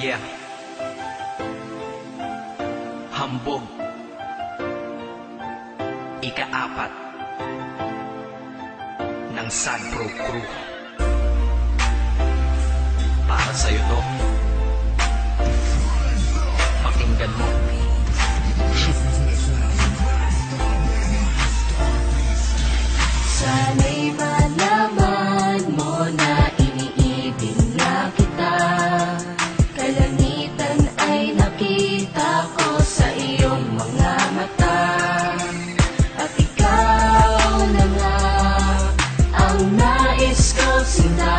Yeah. Hambog. Ika-4 ng Sad Pro Crew. Para sa'yo to. Pakinggan mo. Sana'y malaman mo na iniibig na kita. Kalangitan ay nakita ko sa iyong mga mata. At ikaw na nga ang nais ko sinta.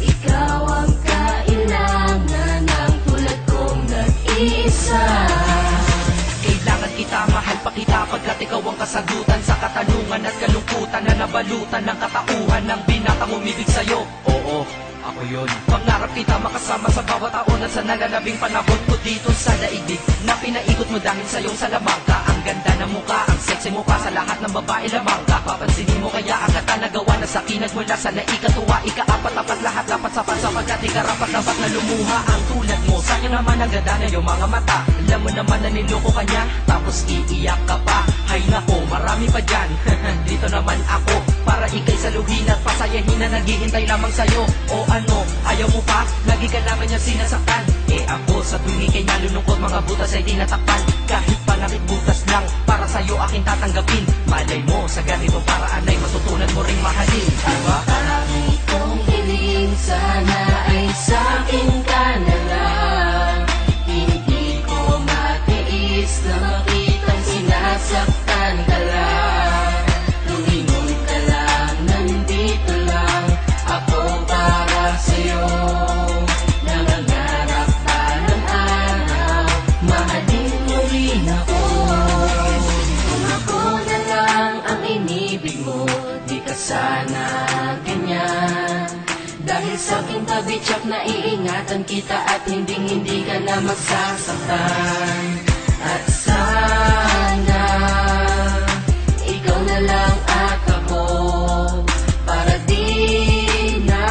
Ikaw ang kailangan ng tulad kong nag-iisa. Kailangan kita, mahal pa kita pagkat ikaw ang kasagutan sa katanungan at kalungkutan na nabalutan ng katauhan ng binatang umibig sa'yo. Oo, ako yun. Pangarap kita makasama sa bawat taon at sa nalalabing panahon ko dito sa daigdig na pinaikot mo dahil sa iyong salamangka. Ang ganda ng mukha, ang sexy mo pa sa lahat ng babae lamang ka. Papansinin mo kaya ang katanagawa na sakinag mula sa naikatuwa. Ika-4 lahat dapat sapat sapagkat ikarapat dapat na lumuha ang tulad mo. Sayang naman ang ganda na iyong mga mata. Alam mo naman na niloko ka niya, tapos iiyak ka pa. Hay nako, marami pa dyan. Dito naman ako para ikay saluhin at pasayahin na naghihintay lamang sa'yo. O ano, ayaw mo pa? Lagi ka naman niya sinasaktan. Eh ako sa tuwing kay nalulungkot, mga butas ay tinatakpan. Kahit panakit butas lang, para sa'yo aking tatanggapin. Malay mo, sa ganitong paraan ay matutunan mo ring mahalin, diba? Ang kong hiling sana ay sa'kin ka na lang. Hindi ko matiis na makitang sinasaktan ka lang. Lumingon ka lang, nandito lang ako para sa'yo. Nangangarap pa ng araw, mahalin mo rin ako. Kung ako na lang ang inibig mo, di ka sana ganyan. Dahil sa aking tabi-tsak na iingatan kita at hindi ka na masasaktan. At sana ikaw na lang at ako, para di na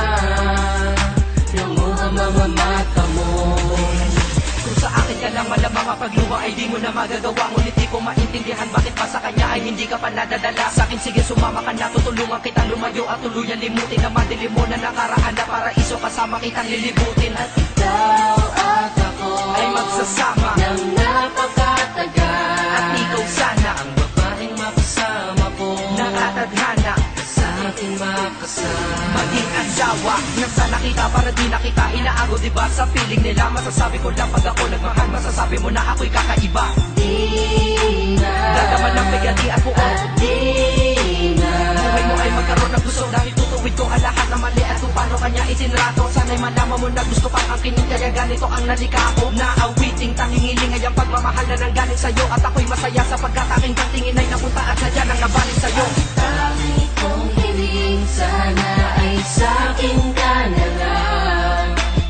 lumuha mga mata mo. Kung sa akin ka lang malamang mapagluha ay di mo na magagawa. Ngunit di ko maintindihan bakit pa sa kanya ay hindi ka pa nadadala. Sa akin sige sumama ka na, tutulungan kitang lumayo at tuluyan limutin na madilim mo na nakaraan na paraiso kasama kitang lilibutin. At Ikaw at ako ay magsasama ng napakatagal. at ikaw sana Ang babaeng makasama ko, nakatadhana sa aking makasama. maging asawa nang sana kita para di na kita inaago. Diba sa feeling nila masasabi ko lang pag ako nagmahal, masasabi mo na ako'y kakaiba. Di na Dadaman ng bigati at buo, at di na buhay mo ay magkaroon ng gusto dahil tutuwid ko ang lahat na mali at kung paano kanya isinrato. Sana'y malaman mo na gusto pang angkinin kaya ganito ang nalika ko. Naawiting tangingiling ay ang pagmamahal na nanggaling sa'yo at ako'y masaya sapagkat aking pagtingin ay napunta at sadya nang nabaling sa'yo. Tangi kong hiling sana ay sa'kin ka na lang.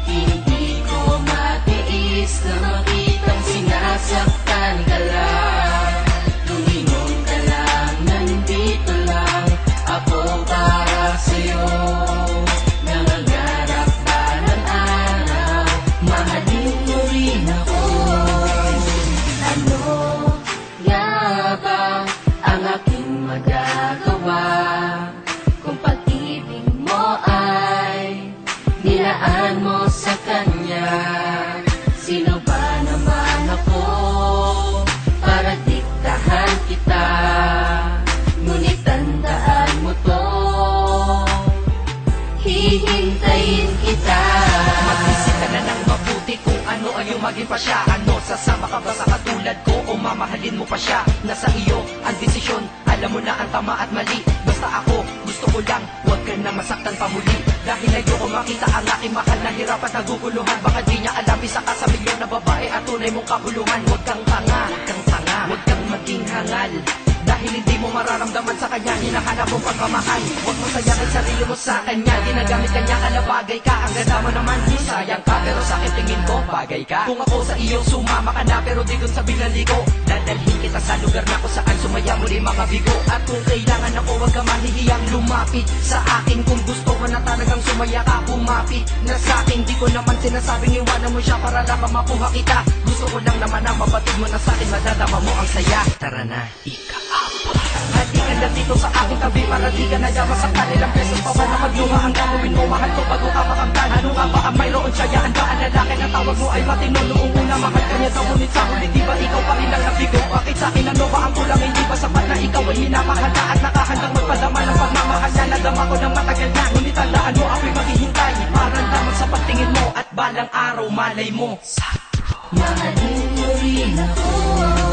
Hindi ko matiis na makitang sinasaktan ka lang. Lumingon ka lang, nandito lang ako para sa'yo. Nangangarap ba ng araw, mahalin mo rin ako. Ano nga ba ang aking magagawa kung pag-ibig mo ay nilaan mo sa kanya? Sino ba naman ako para diktahan kita? Ngunit tandaan mo to, hihintayin kita. Mag-isip ka na ng mabuti kung ano ay yung maging pa siya. Ano, sasama ka ba sa katulad ko o mamahalin mo pa siya? Nasa iyo ang desisyon, alam mo na ang tama at mali. Basta ako, gusto ko lang, huwag ka na masaktan pa muli. Dahil ayoko makita ang aking mahal na hirap at naguguluhan. Baka di niya alam, isa ka sa milyon na babae at tunay mong kahuluhan. Huwag kang tanga, huwag kang tanga, huwag kang maging hangal. Dahil dahil hindi mo mararamdaman sa kanya hinahanap mong pagmamahal. Huwag mo sayangin sarili mo sa kanya, ginagamit kanya kalabagay ka. Ang ganda mo naman, di sayang ka, pero sa akin tingin ko bagay ka. Kung ako sa iyo sumama ka na, pero di dun sa binaligo, dadalhin kita sa lugar na kung saan sumaya muli mga bigo. At kung kailangan ako, huwag ka mahihiyang lumapit sa akin. Kung gusto mo na talagang sumaya ka, kumapit na sa akin. Di ko naman sinasabing iwanan mo siya para lang mapuha kita. Gusto ko lang naman na mabatid mo na sa akin, madadama mo ang saya. Tara na, ika-apa. Hati ka na dito sa aking tabi para di ka nadama sa kanilang beses pa ba na magluha. Ang gagawin mo, mahal ko bago ka makamtan. Ano nga ba ang mayroon siyaan ba ang lalaki na tawag mo ay matino? Noong una mahal ka niya sa ngunit sa huli di ba ikaw pa rin ang nabigo? Bakit sa akin ano ba ang kulang? Hindi ba sapat na ikaw ay minamahal na at nakahandang magpadama ng pagmamahal na nadama ko ng matagal na? Ngunit tandaan mo ako'y maghihintay para lamang sa pagtingin mo at balang araw malay mo sa Mahalin mo rin ako.